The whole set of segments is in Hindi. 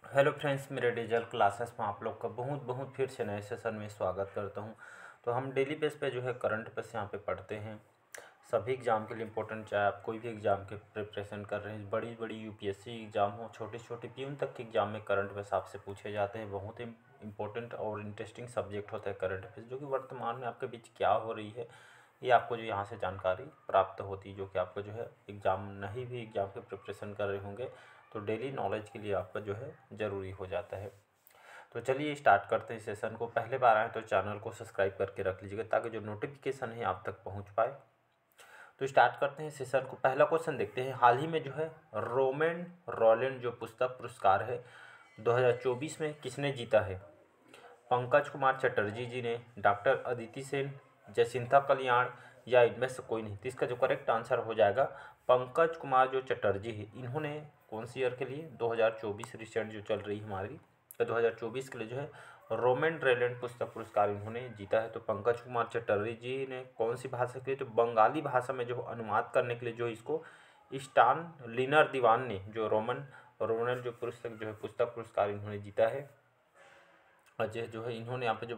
हेलो फ्रेंड्स, मेरे डिजिटल क्लासेस में आप लोग का बहुत बहुत फिर से नए सेशन में स्वागत करता हूं। तो हम डेली बेस पे जो है करंट अफेयर्स यहाँ पे पढ़ते हैं। सभी एग्ज़ाम के लिए इम्पोर्टेंट, चाहे आप कोई भी एग्ज़ाम के प्रिपरेशन कर रहे हैं, बड़ी बड़ी यूपीएससी एग्ज़ाम हो, छोटे छोटे प्यून तक के एग्ज़ाम में करंट अफेयर्स आपसे पूछे जाते हैं। बहुत ही इंपॉर्टेंट और इंटरेस्टिंग सब्जेक्ट होता है करंट अफेयर्स, जो कि वर्तमान में आपके बीच क्या हो रही है ये आपको जो यहाँ से जानकारी प्राप्त होती है, जो कि आपको जो है एग्ज़ाम नहीं भी एग्ज़ाम के प्रिपरेशन कर रहे होंगे तो डेली नॉलेज के लिए आपका जो है ज़रूरी हो जाता है। तो चलिए स्टार्ट करते हैं सेशन को। पहले बार आए तो चैनल को सब्सक्राइब करके रख लीजिएगा ताकि जो नोटिफिकेशन है आप तक पहुंच पाए। तो स्टार्ट करते हैं सेशन को। पहला क्वेश्चन देखते हैं। हाल ही में जो है रोमन रॉलैंड जो पुस्तक पुरस्कार है 2024 में किसने जीता है? पंकज कुमार चटर्जी जी ने, डॉक्टर अदिति सेन, जयसिंथा कल्याण या इनमें से कोई नहीं। तो इसका जो करेक्ट आंसर हो जाएगा पंकज कुमार जो चटर्जी है, इन्होंने कौन सी ईयर के लिए 2024 रिसेंट जो चल रही हमारी, तो 2024 के लिए जो है रोमन रॉलैंड पुस्तक पुरस्कार इन्होंने जीता है। तो पंकज कुमार चटर्जी जी ने कौन सी भाषा के लिए, तो बंगाली भाषा में जो अनुवाद करने के लिए जो इसको स्टान लिनर दीवान ने जो रोमन जो पुस्तक जो है पुस्तक पुरस्कार इन्होंने जीता है। अजय जो है इन्होंने यहाँ पे जो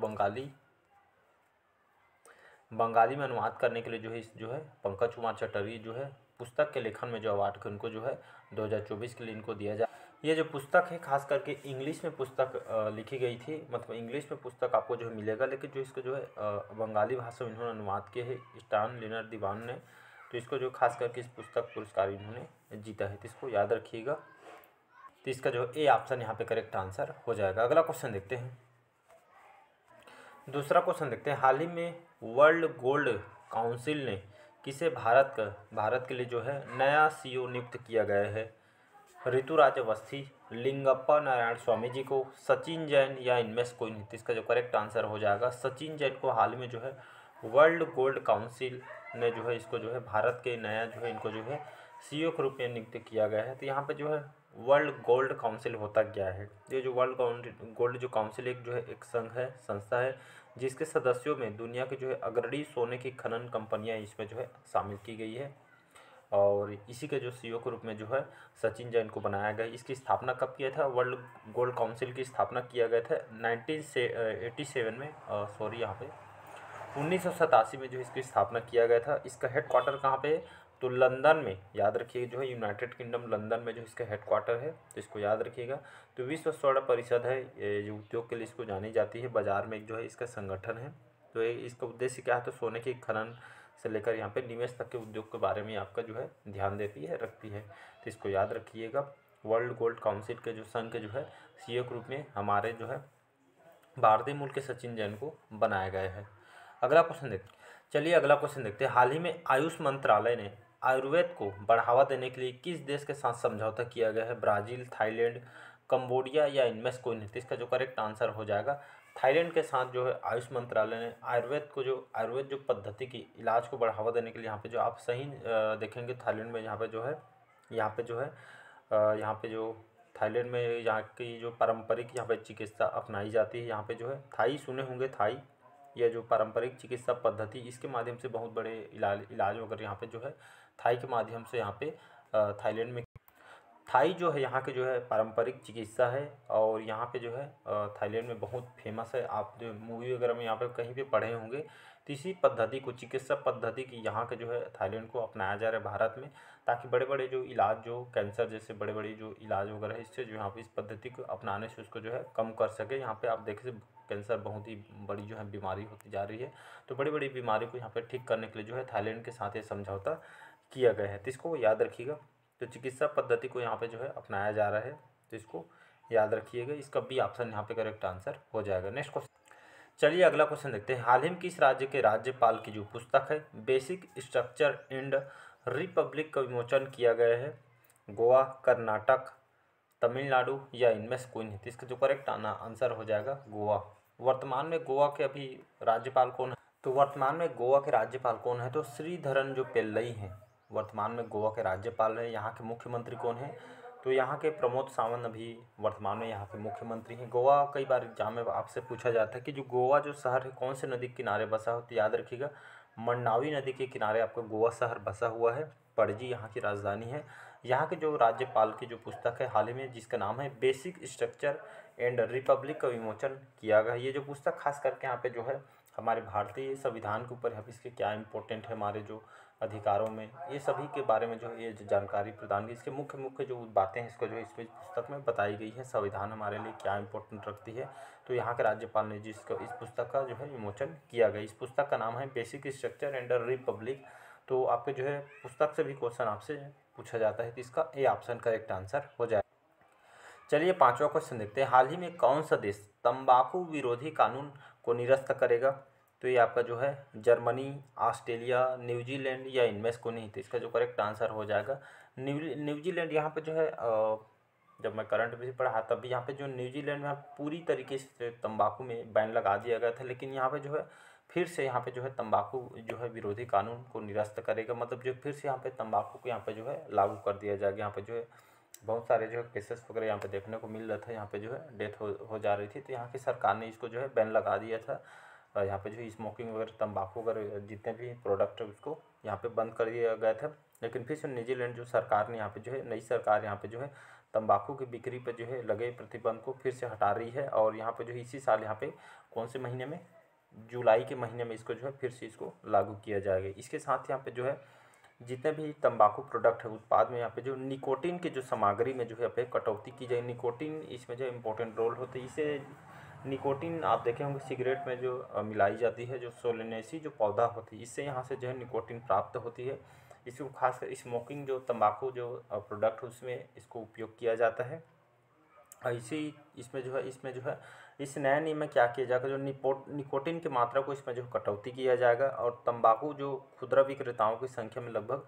बंगाली में अनुवाद करने के लिए जो है इस जो है पंकज कुमार चटर्जी जो है पुस्तक के लेखन में जो अवार्ड उनको जो है 2024 के लिए इनको दिया जाए। ये जो पुस्तक है खास करके इंग्लिश में पुस्तक लिखी गई थी, मतलब इंग्लिश में पुस्तक आपको जो है मिलेगा, लेकिन जो इसको जो है बंगाली भाषा में इन्होंने अनुवाद किए है स्टान लिनर दीवान ने। तो इसको जो खास करके इस पुस्तक पुरस्कार इन्होंने जीता है, तो इसको याद रखिएगा। तो इसका जो ए ऑप्शन यहाँ पे करेक्ट आंसर हो जाएगा। अगला क्वेश्चन देखते हैं। दूसरा क्वेश्चन देखते हैं। हाल ही में वर्ल्ड गोल्ड काउंसिल ने किसे भारत के लिए जो है नया सीईओ नियुक्त किया गया है? ऋतुराज अवस्थी, लिंगप्पा नारायण स्वामी जी को, सचिन जैन या इनमें से कोई नहीं। तो इसका जो करेक्ट आंसर हो जाएगा सचिन जैन को हाल में जो है वर्ल्ड गोल्ड काउंसिल ने जो है इसको जो है भारत के नया जो है इनको जो है सीईओ के रूप में नियुक्त किया गया है। तो यहाँ पे जो है वर्ल्ड गोल्ड काउंसिल होता क्या है? ये जो वर्ल्ड गोल्ड जो काउंसिल एक जो है एक संघ है, संस्था है, जिसके सदस्यों में दुनिया के जो है अग्रणी सोने की खनन कंपनियां इसमें जो है शामिल की गई है। और इसी के जो सीईओ के रूप में जो है सचिन जैन को बनाया गया। इसकी स्थापना कब किया था? वर्ल्ड गोल्ड काउंसिल की स्थापना किया गया था 1987 में, सॉरी यहाँ पे 1987 में जो इसकी स्थापना किया गया था। इसका हेडक्वार्टर कहाँ पे है? तो लंदन में, याद रखिए जो है यूनाइटेड किंगडम लंदन में जो इसका हेडक्वार्टर है, तो इसको याद रखिएगा। तो विश्व स्वर्ण परिषद है, ये जो उद्योग के लिए इसको जानी जाती है, बाजार में जो है इसका संगठन है। तो ये इसका उद्देश्य क्या है? तो सोने की खनन से लेकर यहाँ पे निवेश तक के उद्योग के बारे में आपका जो है ध्यान देती है, रखती है। तो इसको याद रखिएगा। वर्ल्ड गोल्ड काउंसिल के जो संघ के जो है सीईओ के रूप में हमारे जो है भारतीय मूल के सचिन जैन को बनाया गया है। अगला क्वेश्चन देखते चलिए अगला क्वेश्चन देखते हैं। हाल ही में आयुष मंत्रालय ने आयुर्वेद को बढ़ावा देने के लिए किस देश के साथ समझौता किया गया है? ब्राज़ील, थाईलैंड, कंबोडिया या इनमें से कोई नहीं। तो इसका जो करेक्ट आंसर हो जाएगा थाईलैंड के साथ जो है आयुष मंत्रालय ने आयुर्वेद जो पद्धति की इलाज को बढ़ावा देने के लिए, यहाँ पे जो आप सही देखेंगे थाईलैंड में, यहाँ पे जो है यहाँ पे जो थाईलैंड में यहाँ की जो पारंपरिक यहाँ पे चिकित्सा अपनाई जाती है। यहाँ पे जो है थाई सुने होंगे, थाई, यह जो पारंपरिक चिकित्सा पद्धति, इसके माध्यम से बहुत बड़े इलाज वगैरह यहाँ पे जो है थाई के माध्यम से यहाँ पे थाईलैंड में थाई जो है यहाँ के जो है पारंपरिक चिकित्सा है। और यहाँ पे जो है थाईलैंड में बहुत फेमस है। आप जो मूवी वगैरह में यहाँ पे कहीं पे पढ़े होंगे। तो इसी पद्धति को, चिकित्सा पद्धति की यहाँ के जो है थाईलैंड को अपनाया जा रहा है भारत में, ताकि बड़े बड़े जो इलाज, जो कैंसर जैसे बड़े बड़े जो इलाज वगैरह है, इससे जो यहाँ पे इस पद्धति को अपनाने से उसको जो है कम कर सके। यहाँ पे आप देखें कैंसर बहुत ही बड़ी जो है बीमारी होती जा रही है। तो बड़ी बड़ी बीमारी को यहाँ पे ठीक करने के लिए जो है थाईलैंड के साथ ये समझौता किया गया है। तो इसको याद रखिएगा। तो चिकित्सा पद्धति को यहाँ पे जो है अपनाया जा रहा है, तो इसको याद रखिएगा। इसका बी ऑप्शन यहाँ पे करेक्ट आंसर हो जाएगा। नेक्स्ट क्वेश्चन, चलिए अगला क्वेश्चन देखते हैं। हाल ही में किस राज्य के राज्यपाल की जो पुस्तक है बेसिक स्ट्रक्चर एंड रिपब्लिक का विमोचन किया गया है? गोवा, कर्नाटक, तमिलनाडु या इनमें से कोई नहीं। तो इसका जो करेक्ट आंसर हो जाएगा गोवा। वर्तमान में गोवा के अभी राज्यपाल कौन है? तो वर्तमान में गोवा के राज्यपाल कौन है? तो श्रीधरन जो पिल्लई हैं वर्तमान में गोवा के राज्यपाल हैं। यहाँ के मुख्यमंत्री कौन है? तो यहाँ के प्रमोद सावंत अभी वर्तमान में यहाँ के मुख्यमंत्री हैं। गोवा कई बार एग्जाम में आपसे पूछा जाता है कि जो गोवा जो शहर है कौन से नदी के किनारे बसा हो? तो याद रखिएगा मंडावी नदी के किनारे आपका गोवा शहर बसा हुआ है। पणजी यहाँ की राजधानी है। यहाँ के जो राज्यपाल की जो पुस्तक है हाल ही में, जिसका नाम है बेसिक स्ट्रक्चर एंड रिपब्लिक, का विमोचन किया गया। ये जो पुस्तक खास करके यहाँ पे जो है हमारे भारतीय संविधान के ऊपर है, इसके क्या इम्पोर्टेंट है, हमारे जो अधिकारों में, ये सभी के बारे में जो है ये जो जानकारी प्रदान की, इसके मुख्य मुख्य जो बातें हैं इसको जो है इस पुस्तक में बताई गई है। संविधान हमारे लिए क्या इम्पोर्टेंट रखती है, तो यहाँ के राज्यपाल ने जिसको इस पुस्तक का जो है विमोचन किया गया। इस पुस्तक का नाम है बेसिक स्ट्रक्चर एंड रिपब्लिक। तो आपके जो है पुस्तक से भी क्वेश्चन आपसे पूछा जाता है, तो इसका ए ऑप्शन करेक्ट आंसर हो जाए। चलिए पांचवा क्वेश्चन देखते हैं। हाल ही में कौन सा देश तंबाकू विरोधी कानून को निरस्त करेगा? तो ये आपका जो है जर्मनी, ऑस्ट्रेलिया, न्यूजीलैंड या इनमें से कोई नहीं, तो इसका जो करेक्ट आंसर हो जाएगा न्यूजीलैंड। यहाँ पे जो है जब मैं करंट भी पढ़ा तब भी यहाँ पे जो न्यूजीलैंड में पूरी तरीके से तंबाकू में बैन लगा दिया गया था, लेकिन यहाँ पे जो है फिर से यहाँ पे जो है तंबाकू जो है विरोधी कानून को निरस्त करेगा, मतलब जो फिर से यहाँ पे तंबाकू को यहाँ पे जो है लागू कर दिया जाएगा। यहाँ पे जो है बहुत सारे जो है केसेस वगैरह यहाँ पे देखने को मिल रहा था, यहाँ पे जो है डेथ हो जा रही थी, तो यहाँ की सरकार ने इसको जो है बैन लगा दिया था। यहाँ पे जो है स्मोकिंग वगैरह तंबाकू वगैरह जितने भी प्रोडक्ट है उसको यहाँ पे बंद कर दिया गया था। लेकिन फिर से न्यूजीलैंड जो सरकार ने यहाँ पे जो है नई सरकार यहाँ पे जो है तंबाकू की बिक्री पर जो है लगे प्रतिबंध को फिर से हटा रही है, और यहाँ पे जो है इसी साल यहाँ पे कौन से महीने में, जुलाई के महीने में इसको जो है फिर से इसको लागू किया जाएगा। इसके साथ यहाँ पे जो है जितने भी तंबाकू प्रोडक्ट है उत्पाद में यहाँ पे जो निकोटीन के जो सामग्री में जो है यहाँ पे कटौती की जाए। निकोटीन इसमें जो इम्पोर्टेंट रोल होता है। इसे निकोटीन आप देखे होंगे सिगरेट में जो मिलाई जाती है, जो सोलेनेसी जो पौधा होती है, इससे यहाँ से जो है निकोटीन प्राप्त होती है। इसको खासकर स्मोकिंग जो तंबाकू जो प्रोडक्ट उसमें इसको उपयोग किया जाता है। इसी इसमें जो है इस नए नियम में क्या किया जाएगा, जो निकोटीन की मात्रा को इसमें जो कटौती किया जाएगा, और तंबाकू जो खुदरा विक्रेताओं की संख्या में लगभग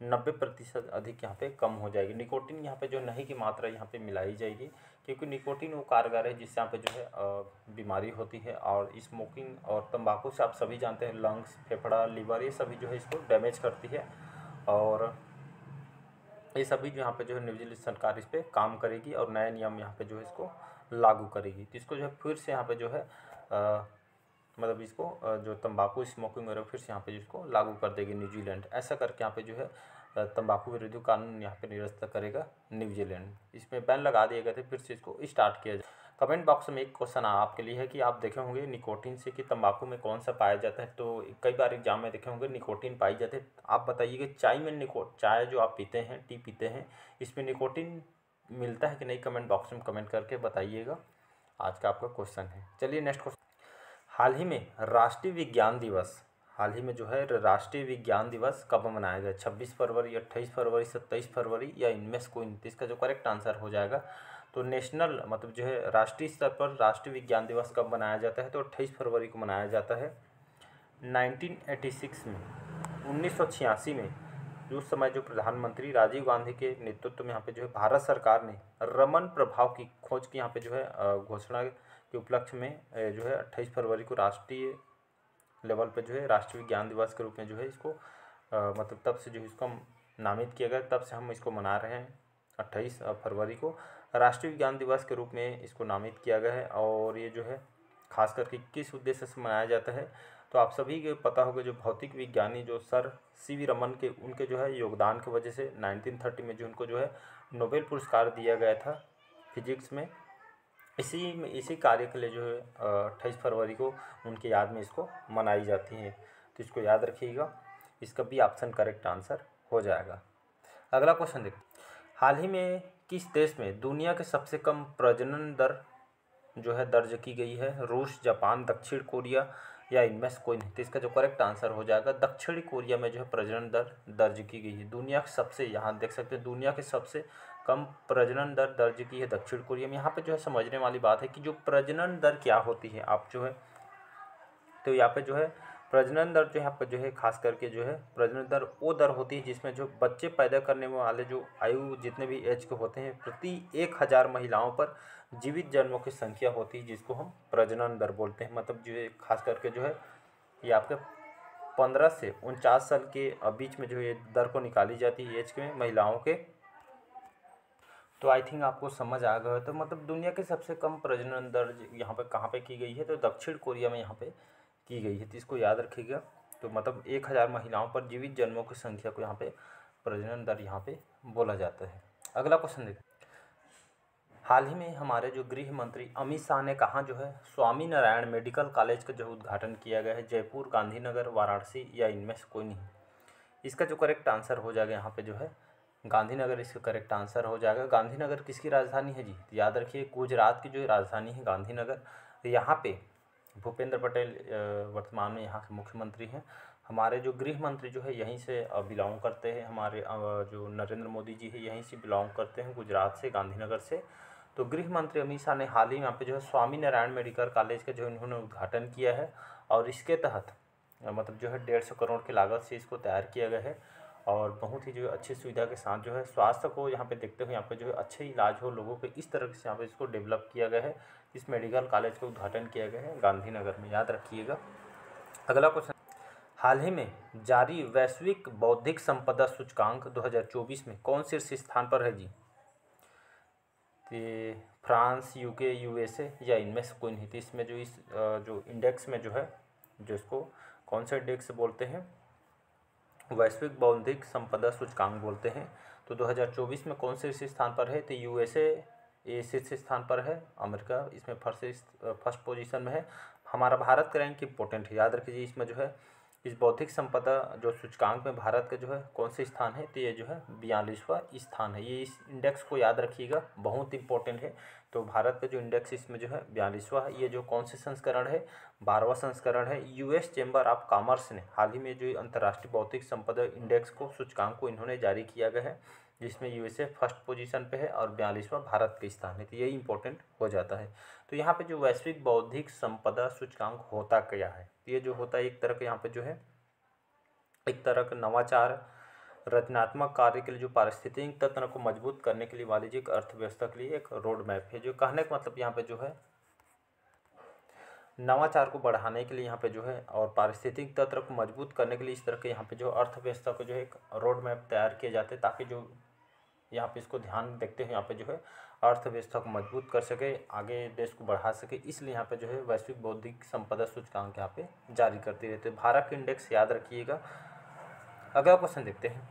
90% अधिक यहाँ पे कम हो जाएगी। निकोटीन यहाँ पे जो नहीं की मात्रा यहाँ पे मिलाई जाएगी, क्योंकि निकोटीन वो कारगर है जिससे यहाँ पे जो है बीमारी होती है। और स्मोकिंग और तंबाकू से आप सभी जानते हैं लंग्स, फेफड़ा, लीवर, ये सभी जो है इसको डैमेज करती है, और ये सभी जो यहाँ पे जो है न्यूजीलैंड सरकार इस पर काम करेगी और नया नियम यहाँ पे जो है इसको लागू करेगी। तो इसको जो है फिर से यहाँ पे जो है मतलब इसको जो तंबाकू स्मोकिंग वगैरह फिर से यहाँ पे इसको लागू कर देगी न्यूजीलैंड। ऐसा करके यहाँ पे जो है तंबाकू विरोधी कानून यहाँ पे निरस्त करेगा न्यूजीलैंड। इसमें बैन लगा दिए गए थे, फिर से इसको स्टार्ट किया जाए। कमेंट बॉक्स में एक क्वेश्चन आपके लिए है कि आप देखे होंगे निकोटीन से कि तंबाकू में कौन सा पाया जाता है, तो कई बार एग्जाम में देखे होंगे निकोटीन पाई जाते हैं। आप बताइए कि चाय जो आप पीते हैं, टी पीते हैं, इसमें निकोटीन मिलता है कि नहीं? कमेंट बॉक्स में कमेंट करके बताइएगा। आज का आपका क्वेश्चन है। चलिए नेक्स्ट क्वेश्चन। हाल ही में राष्ट्रीय विज्ञान दिवस, हाल ही में जो है राष्ट्रीय विज्ञान दिवस कब मनाया गया? 26 फरवरी, 28 फरवरी, 27 फरवरी या इनमें से कोई नहीं? इसका जो करेक्ट आंसर हो जाएगा, तो नेशनल मतलब जो है राष्ट्रीय स्तर पर राष्ट्रीय विज्ञान दिवस कब मनाया जाता है? तो 28 फरवरी को मनाया जाता है। 1986 में, 1986 में उस समय जो प्रधानमंत्री राजीव गांधी के नेतृत्व में यहाँ पे जो है भारत सरकार ने रमन प्रभाव की खोज की यहाँ पे जो है घोषणा के उपलक्ष्य में जो है 28 फरवरी को राष्ट्रीय लेवल पे जो है राष्ट्रीय विज्ञान दिवस के रूप में जो है इसको मतलब तब से जो इसको नामित किया गया, तब से हम इसको मना रहे हैं। 28 फरवरी को राष्ट्रीय विज्ञान दिवस के रूप में इसको नामित किया गया है। और ये जो है खास करके किस उद्देश्य से मनाया जाता है, तो आप सभी को पता होगा जो भौतिक विज्ञानी जो सर सीवी रमन के उनके जो है योगदान की वजह से 1930 में जो उनको जो है नोबेल पुरस्कार दिया गया था फिजिक्स में। इसी कार्य के लिए जो है 28 फरवरी को उनकी याद में इसको मनाई जाती है। तो इसको याद रखिएगा, इसका भी ऑप्शन करेक्ट आंसर हो जाएगा। अगला क्वेश्चन देखिए। हाल ही में किस देश में दुनिया के सबसे कम प्रजनन दर जो है दर्ज की गई है? रूस, जापान, दक्षिण कोरिया या इनमें से कोई नहीं? तो इसका जो करेक्ट आंसर हो जाएगा दक्षिणी कोरिया में जो है प्रजनन दर दर्ज की गई है। दुनिया के सबसे, यहाँ देख सकते हैं दुनिया के सबसे कम प्रजनन दर दर्ज की है दक्षिण कोरिया में। यहाँ पे जो है समझने वाली बात है कि जो प्रजनन दर क्या होती है, आप जो है तो यहाँ पे जो है प्रजनन दर जो यहाँ पर जो है खास करके जो है प्रजनन दर वो दर होती है जिसमें जो बच्चे पैदा करने वाले जो आयु जितने भी एज के होते हैं प्रति 1000 महिलाओं पर जीवित जन्मों की संख्या होती है, जिसको हम प्रजनन दर बोलते हैं। मतलब जो है खास करके जो है ये आपके 15 से 49 साल के बीच में जो ये दर को निकाली जाती है एज के महिलाओं के। तो आई थिंक आपको समझ आ गया। तो मतलब दुनिया के सबसे कम प्रजनन दर यहाँ पे कहाँ पे की गई है? तो दक्षिण कोरिया में यहाँ पे की गई है। तो इसको याद रखिएगा। तो मतलब 1000 महिलाओं पर जीवित जन्मों की संख्या को यहाँ पे प्रजनन दर यहाँ पे बोला जाता है। अगला क्वेश्चन देखते हैं। हाल ही में हमारे जो गृह मंत्री अमित शाह ने कहा जो है स्वामी नारायण मेडिकल कॉलेज का जो उद्घाटन किया गया है, जयपुर, गांधीनगर, वाराणसी या इनमें से कोई नहीं। इसका जो करेक्ट आंसर हो जाएगा यहाँ पे जो है गांधीनगर इसका करेक्ट आंसर हो जाएगा। गांधीनगर किसकी राजधानी है जी? याद रखिए गुजरात की जो राजधानी है गांधीनगर। यहाँ पे भूपेंद्र पटेल वर्तमान में यहाँ के मुख्यमंत्री हैं। हमारे जो गृह मंत्री जो है यहीं से बिलोंग करते हैं। हमारे जो नरेंद्र मोदी जी है यहीं से बिलोंग करते हैं, गुजरात से, गांधीनगर से। तो गृह मंत्री अमित शाह ने हाल ही में यहाँ पे जो है स्वामी नारायण मेडिकल कॉलेज का जो इन्होंने उद्घाटन किया है और इसके तहत मतलब जो है 150 करोड़ की लागत से इसको तैयार किया गया है और बहुत ही जो है अच्छी सुविधा के साथ जो है स्वास्थ्य को यहाँ पे देखते हुए यहाँ पे जो है अच्छे इलाज हो लोगों के, इस तरह से यहाँ पे इसको डेवलप किया गया है। इस मेडिकल कॉलेज का उद्घाटन किया गया है गांधीनगर में, याद रखिएगा। अगला क्वेश्चन, हाल ही में जारी वैश्विक बौद्धिक संपदा सूचकांक 2024 में कौन शीर्ष स्थान पर है जी? तो फ्रांस, यूके, यूएसए या इनमें से कोई नहीं। तो इसमें जो इस जो इंडेक्स में जो है जो इसको कौन सा इंडेक्स बोलते हैं? वैश्विक बौद्धिक संपदा सूचकांक बोलते हैं। तो 2024 में कौन से शीर्ष स्थान पर है? तो यूएसए ये शीर्ष स्थान पर है, अमेरिका इसमें फर्स्ट पोजीशन में है। हमारा भारत का रैंक इंपॉर्टेंट है, याद रखिए। इसमें जो है इस बौद्धिक संपदा जो सूचकांक में भारत का जो है कौन से स्थान है? तो ये जो है 42वां स्थान है। ये इस इंडेक्स को याद रखिएगा, बहुत इंपॉर्टेंट है। तो भारत का जो इंडेक्स इसमें जो है 42वां है। ये जो कौन से संस्करण है? 12वां संस्करण है। यूएस चैम्बर ऑफ कॉमर्स ने हाल ही में जो अंतर्राष्ट्रीय बौद्धिक संपदा इंडेक्स को सूचकांक को इन्होंने जारी किया गया है, जिसमें यूएसए फर्स्ट पोजीशन पे है और 42वां भारत के स्थान है। तो यही इंपॉर्टेंट हो जाता है। तो यहाँ पे जो वैश्विक बौद्धिक संपदा सूचकांक होता क्या है? ये जो होता है एक तरह का यहाँ पे जो है एक तरह का नवाचार, रचनात्मक कार्य के लिए जो पारिस्थितिक तंत्र को मजबूत करने के लिए, वाणिज्यिक अर्थव्यवस्था के लिए एक रोड मैप है। जो कहने का मतलब यहाँ पे जो है नवाचार को बढ़ाने के लिए यहाँ पे जो है और पारिस्थितिक तंत्र को मजबूत करने के लिए इस तरह के यहाँ पे जो अर्थव्यवस्था को जो है एक रोड मैप तैयार किए जाते हैं, ताकि जो यहाँ पे इसको ध्यान देखते हैं यहाँ पे जो है अर्थव्यवस्था को मजबूत कर सके, आगे देश को बढ़ा सके। इसलिए यहाँ पे जो है वैश्विक बौद्धिक संपदा सूचकांक यहाँ पे जारी करते रहते हैं। भारत के इंडेक्स याद रखिएगा। अगला क्वेश्चन देखते हैं।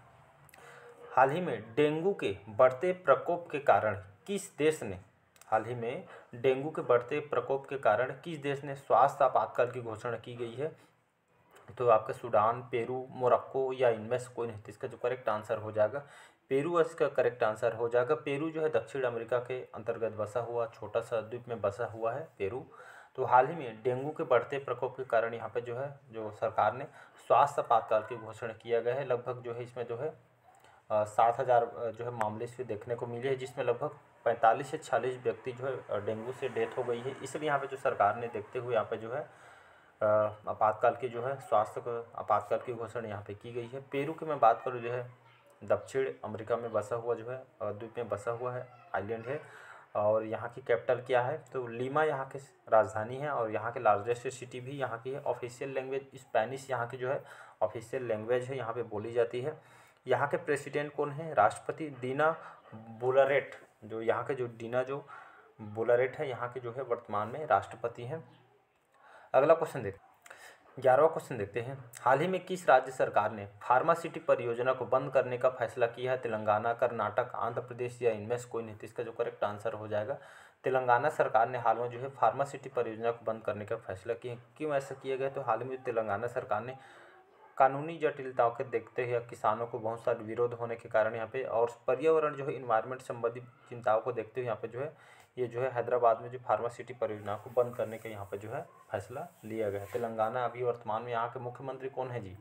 हाल ही में डेंगू के बढ़ते प्रकोप के कारण किस देश ने स्वास्थ्य आपातकाल की घोषणा की गई है? तो आपका सूडान, पेरू, मोरक्को या इनमें से कोई नहीं। तो इसका जो करेक्ट आंसर हो जाएगा पेरू, इसका करेक्ट आंसर हो जाएगा। पेरू जो है दक्षिण अमेरिका के अंतर्गत बसा हुआ छोटा सा द्वीप में बसा हुआ है पेरू। तो हाल ही में डेंगू के बढ़ते प्रकोप के कारण यहाँ पे जो है जो सरकार ने स्वास्थ्य आपातकाल की घोषणा किया गया है। लगभग जो है इसमें जो है 7,000 जो है मामले इसमें देखने को मिले हैं, जिसमें लगभग 45 से 46 व्यक्ति जो है डेंगू से डेथ हो गई है। इसलिए यहाँ पे जो सरकार ने देखते हुए यहाँ पे जो है आपातकाल की जो है स्वास्थ्य को आपातकाल की घोषणा यहाँ पे की गई है। पेरू की मैं बात करूँ जो है दक्षिण अमेरिका में बसा हुआ जो है द्वीप में बसा हुआ है, आइलैंड है। और यहाँ की कैपिटल क्या है? तो लीमा यहाँ की राजधानी है और यहाँ के लार्जेस्ट सिटी भी यहाँ की है। ऑफिशियल लैंग्वेज स्पेनिश यहाँ की जो है ऑफिशियल लैंग्वेज है, यहाँ पे बोली जाती है। यहाँ के प्रेसिडेंट कौन है? राष्ट्रपति दीना बोलारेट। जो यहाँ के जो दीना जो बोलारेट है यहाँ के जो है वर्तमान में राष्ट्रपति हैं। अगला क्वेश्चन देखते हैं, 11वां क्वेश्चन देखते हैं। हाल ही में किस राज्य सरकार ने फार्मासिटी परियोजना को बंद करने का फैसला किया है? तेलंगाना, कर्नाटक, आंध्र प्रदेश या इनमें से कोई नहीं। इसका जो करेक्ट आंसर हो जाएगा तेलंगाना सरकार ने हाल में जो है फार्मासिटी परियोजना को बंद करने का फैसला किया। क्यों ऐसा किया गया? तो हाल में तेलंगाना सरकार ने कानूनी जटिलताओं के देखते हुए किसानों को बहुत सारे विरोध होने के कारण यहाँ पे और पर्यावरण जो है इन्वायरमेंट संबंधी चिंताओं को देखते हुए यहाँ पे जो है ये जो है हैदराबाद में जो फार्मासिटी परियोजना को बंद करने का यहाँ पे जो है फैसला लिया गया है। तेलंगाना अभी वर्तमान में यहाँ के मुख्यमंत्री कौन है जी?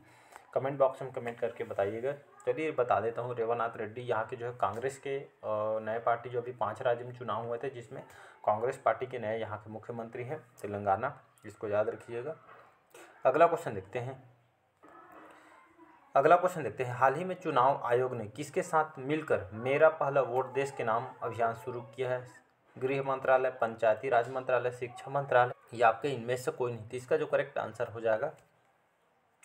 कमेंट बॉक्स में कमेंट करके बताइएगा। चलिए बता देता हूँ, रेवन्नाथ रेड्डी यहाँ के जो है कांग्रेस के नए पार्टी जो अभी 5 राज्य में चुनाव हुए थे, जिसमें कांग्रेस पार्टी के नए यहाँ के मुख्यमंत्री हैं तेलंगाना, इसको याद रखिएगा। अगला क्वेश्चन देखते हैं। हाल ही में चुनाव आयोग ने किसके साथ मिलकर मेरा पहला वोट देश के नाम अभियान शुरू किया है? गृह मंत्रालय, पंचायती राज मंत्रालय, शिक्षा मंत्रालय या आपके इनमें से कोई नहीं। तो इसका जो करेक्ट आंसर हो जाएगा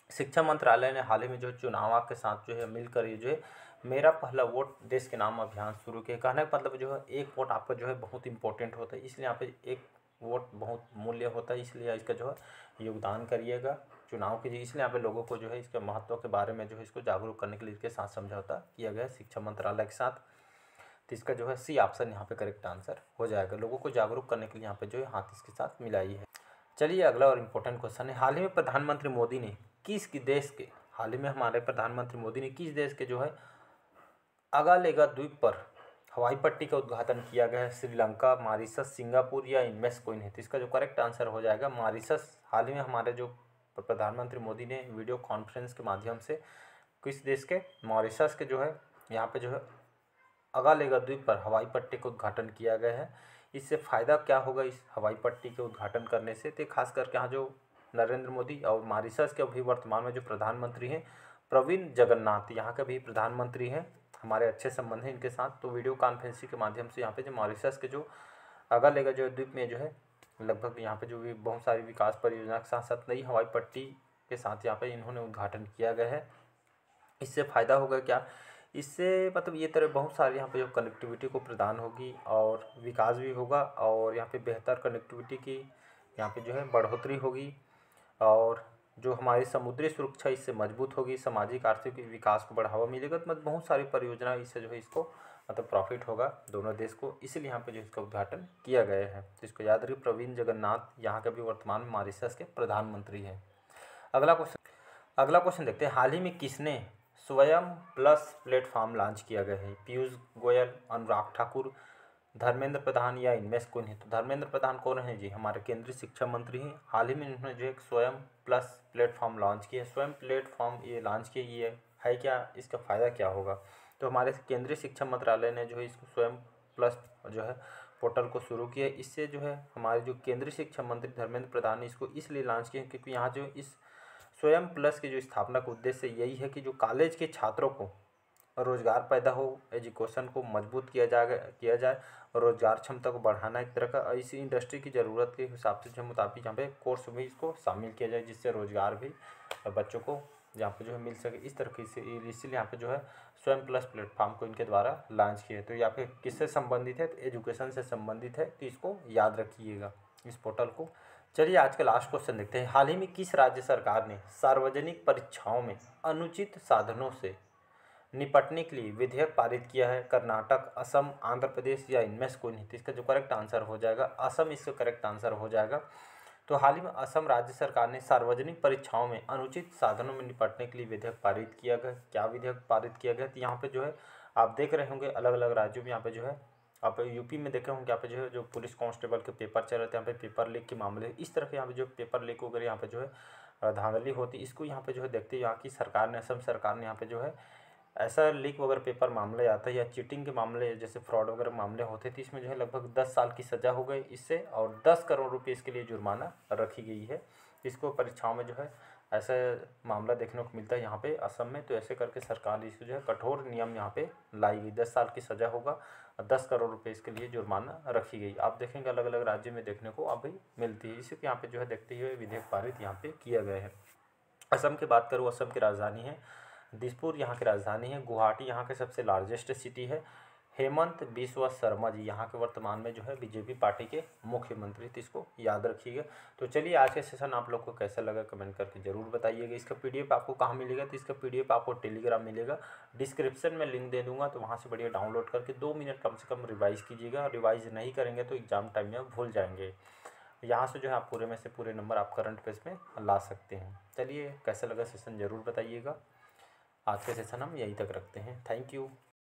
शिक्षा मंत्रालय ने हाल ही में जो चुनाव के साथ जो है मिलकर ये जो है मेरा पहला वोट देश के नाम अभियान शुरू किया। कहने का मतलब जो है एक वोट आपका जो है बहुत इंपॉर्टेंट होता है, इसलिए यहाँ पे एक वोट बहुत मूल्य होता है, इसलिए इसका जो है योगदान करिएगा चुनाव कीजिए। इसलिए यहाँ पे लोगों को जो है इसके महत्व के बारे में जो है इसको जागरूक करने के लिए इसके साथ समझौता किया गया है शिक्षा मंत्रालय के साथ। तो इसका जो है सी ऑप्शन यहाँ पे करेक्ट आंसर हो जाएगा। लोगों को जागरूक करने के लिए यहाँ पे जो है हाथ इसके साथ मिलाई है। चलिए अगला और इम्पोर्टेंट क्वेश्चन है, हाल ही में प्रधानमंत्री मोदी ने हाल ही में हमारे प्रधानमंत्री मोदी ने किस देश के जो है अगालेगा द्वीप पर हवाई पट्टी का उद्घाटन किया गया है? श्रीलंका, मॉरिशस, सिंगापुर या इनमें से कोई नहीं। तो इसका जो करेक्ट आंसर हो जाएगा मॉरिशस। हाल ही में हमारे जो प्रधानमंत्री मोदी ने वीडियो कॉन्फ्रेंस के माध्यम से किस देश के, मॉरिशस के जो है यहाँ पे जो है अगालेगा द्वीप पर हवाई पट्टी का उद्घाटन किया गया है। इससे फ़ायदा क्या होगा इस हवाई पट्टी के उद्घाटन करने से? तो खास करके यहाँ जो नरेंद्र मोदी और मॉरिशस के अभी वर्तमान में जो प्रधानमंत्री हैं प्रविंद जगन्नाथ, यहाँ के भी प्रधानमंत्री हैं, हमारे अच्छे संबंध हैं इनके साथ। तो वीडियो कॉन्फ्रेंसिंग के माध्यम से यहाँ पे जो मॉरिशस के जो अगालेगा जो द्वीप में जो है लगभग यहाँ पे जो भी बहुत सारी विकास परियोजना के साथ साथ नई हवाई पट्टी के साथ यहाँ पे इन्होंने उद्घाटन किया गया है। इससे फ़ायदा होगा क्या? इससे मतलब ये तरह बहुत सारी यहाँ पे जो कनेक्टिविटी को प्रदान होगी और विकास भी होगा और यहाँ पे बेहतर कनेक्टिविटी की यहाँ पे जो है बढ़ोतरी होगी और जो हमारी समुद्री सुरक्षा इससे मजबूत होगी, सामाजिक आर्थिक विकास को बढ़ावा मिलेगा। तो मतलब बहुत सारी परियोजना इससे जो है इसको मतलब प्रॉफिट होगा दोनों देश को, इसलिए यहाँ पे जो इसका उद्घाटन किया गया है। तो इसको याद रखिए, प्रवीण जगन्नाथ यहाँ के भी वर्तमान में मॉरिशस के प्रधानमंत्री हैं। अगला क्वेश्चन देखते हैं, हाल ही में किसने स्वयं प्लस प्लेटफॉर्म लॉन्च किया गया है? पीयूष गोयल, अनुराग ठाकुर, धर्मेंद्र प्रधान या इनमें से कोई नहीं। तो धर्मेंद्र प्रधान कौन है जी? हमारे केंद्रीय शिक्षा मंत्री हैं। हाल ही में इन्होंने जो एक स्वयं प्लस प्लेटफॉर्म लॉन्च किया है। स्वयं प्लेटफॉर्म ये लॉन्च किया, ये है क्या, इसका फ़ायदा क्या होगा? तो हमारे केंद्रीय शिक्षा मंत्रालय ने जो है इसको स्वयं प्लस जो है पोर्टल को शुरू किया है। इससे जो है हमारे जो केंद्रीय शिक्षा मंत्री धर्मेंद्र प्रधान ने इसको इसलिए लॉन्च किया क्योंकि यहाँ जो इस स्वयं प्लस की जो स्थापना का उद्देश्य यही है कि जो कॉलेज के छात्रों को रोज़गार पैदा हो, एजुकेशन को मजबूत किया जाए और रोज़गार क्षमता को बढ़ाना एक तरह का इसी इंडस्ट्री की ज़रूरत के हिसाब से जो मुताबिक यहाँ पे कोर्स भी इसको शामिल किया जाए, जिससे रोज़गार भी बच्चों को यहाँ पे जो है मिल सके। इस तरीके से इसीलिए यहाँ पे जो है स्वयं प्लस प्लेटफॉर्म को इनके द्वारा लॉन्च किया है। तो यहाँ पे किससे संबंधित है? तो एजुकेशन से संबंधित है, तो इसको याद रखिएगा इस पोर्टल को। चलिए आज का लास्ट क्वेश्चन देखते हैं, हाल ही में किस राज्य सरकार ने सार्वजनिक परीक्षाओं में अनुचित साधनों से निपटने के लिए विधेयक पारित किया है? कर्नाटक, असम, आंध्र प्रदेश या इनमें से कोई नहीं। तो इसका जो करेक्ट आंसर हो जाएगा असम, इसका करेक्ट आंसर हो जाएगा। तो हाल ही में असम राज्य सरकार ने सार्वजनिक परीक्षाओं में अनुचित साधनों में निपटने के लिए विधेयक पारित किया गया। क्या विधेयक पारित किया गया? तो यहाँ पे जो है आप देख रहे होंगे अलग अलग राज्यों में यहाँ पे जो है आप यूपी में देखे होंगे यहाँ पे जो है जो पुलिस कांस्टेबल के पेपर चल रहे थे, यहाँ पे पेपर लीक के मामले, इस तरह के यहाँ पे जो पेपर लीक वगैरह यहाँ पे जो है धांधली होती, इसको यहाँ पे जो है देखते यहाँ की सरकार ने, असम सरकार ने यहाँ पे जो है ऐसा लीक वगैरह पेपर मामले आता है या चीटिंग के मामले जैसे फ्रॉड वगैरह मामले होते थे, इसमें जो है लगभग 10 साल की सज़ा हो गई इससे और 10 करोड़ रुपये इसके लिए जुर्माना रखी गई है। इसको परीक्षाओं में जो है ऐसा मामला देखने को मिलता है यहाँ पे असम में। तो ऐसे करके सरकार इसको जो है कठोर नियम यहाँ पे लाई गई, 10 साल की सज़ा होगा और 10 करोड़ रुपये इसके लिए जुर्माना रखी गई। आप देखेंगे अलग अलग राज्य में देखने को अभी मिलती है। इसी यहाँ पे जो है देखते हुए विधेयक पारित यहाँ पे किया गया है। असम की बात करूँ, असम की राजधानी है दिसपुर, यहाँ की राजधानी है। गुवाहाटी यहाँ के सबसे लार्जेस्ट सिटी है। हेमंत बिस्वा शर्मा जी यहाँ के वर्तमान में जो है बीजेपी पार्टी के मुख्यमंत्री, तो इसको याद रखिएगा। तो चलिए आज का सेशन आप लोग को कैसा लगा कमेंट करके ज़रूर बताइएगा। इसका पीडीएफ आपको कहाँ मिलेगा? तो इसका पीडीएफ आपको टेलीग्राम मिलेगा, डिस्क्रिप्शन में लिंक दे दूँगा, तो वहाँ से बढ़िया डाउनलोड करके 2 मिनट कम से कम रिवाइज़ कीजिएगा। रिवाइज़ नहीं करेंगे तो एग्ज़ाम टाइम में भूल जाएंगे। यहाँ से जो है आप पूरे में से पूरे नंबर आप करंट पेज में ला सकते हैं। चलिए कैसा लगा सेशन ज़रूर बताइएगा। आज का सेशन हम यहीं तक रखते हैं। Thank you.